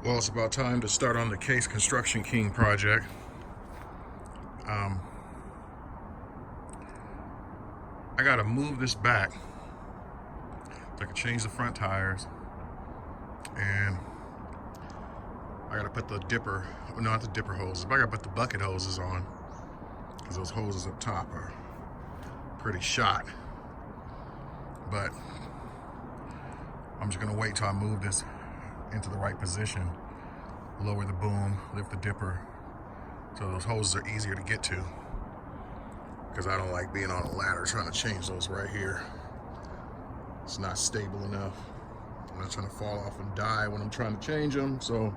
Well, it's about time to start on the Case Construction King project. I gotta move this back so I can change the front tires, and I gotta put the dipper, no, not the dipper hoses, but I gotta put the bucket hoses on because those hoses up top are pretty shot. But I'm just gonna wait till I move this into the right position, lower the boom, lift the dipper, so those hoses are easier to get to, because I don't like being on a ladder trying to change those right here. It's not stable enough. I'm not trying to fall off and die when I'm trying to change them, so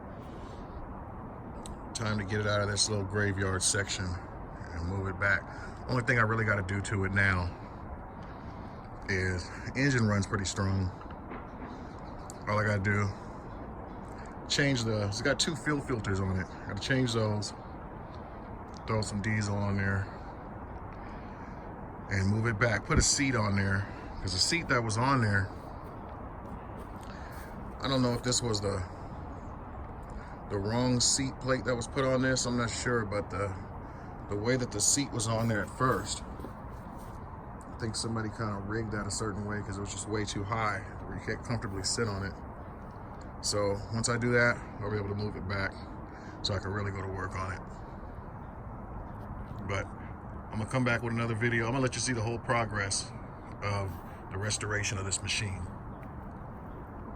time to get it out of this little graveyard section and move it back. Only thing I really got to do to it now is, the engine runs pretty strong. All I got to do, change it's got 2 fuel filters on it. Got to change those, throw some diesel on there, and move it back. Put a seat on there, because the seat that was on there, I don't know if this was the wrong seat plate that was put on this. I'm not sure, but the way that the seat was on there at first, I think somebody kind of rigged that a certain way because it was just way too high where you can't comfortably sit on it. So once I do that, I'll be able to move it back so I can really go to work on it. But I'm gonna come back with another video. I'm gonna let you see the whole progress of the restoration of this machine.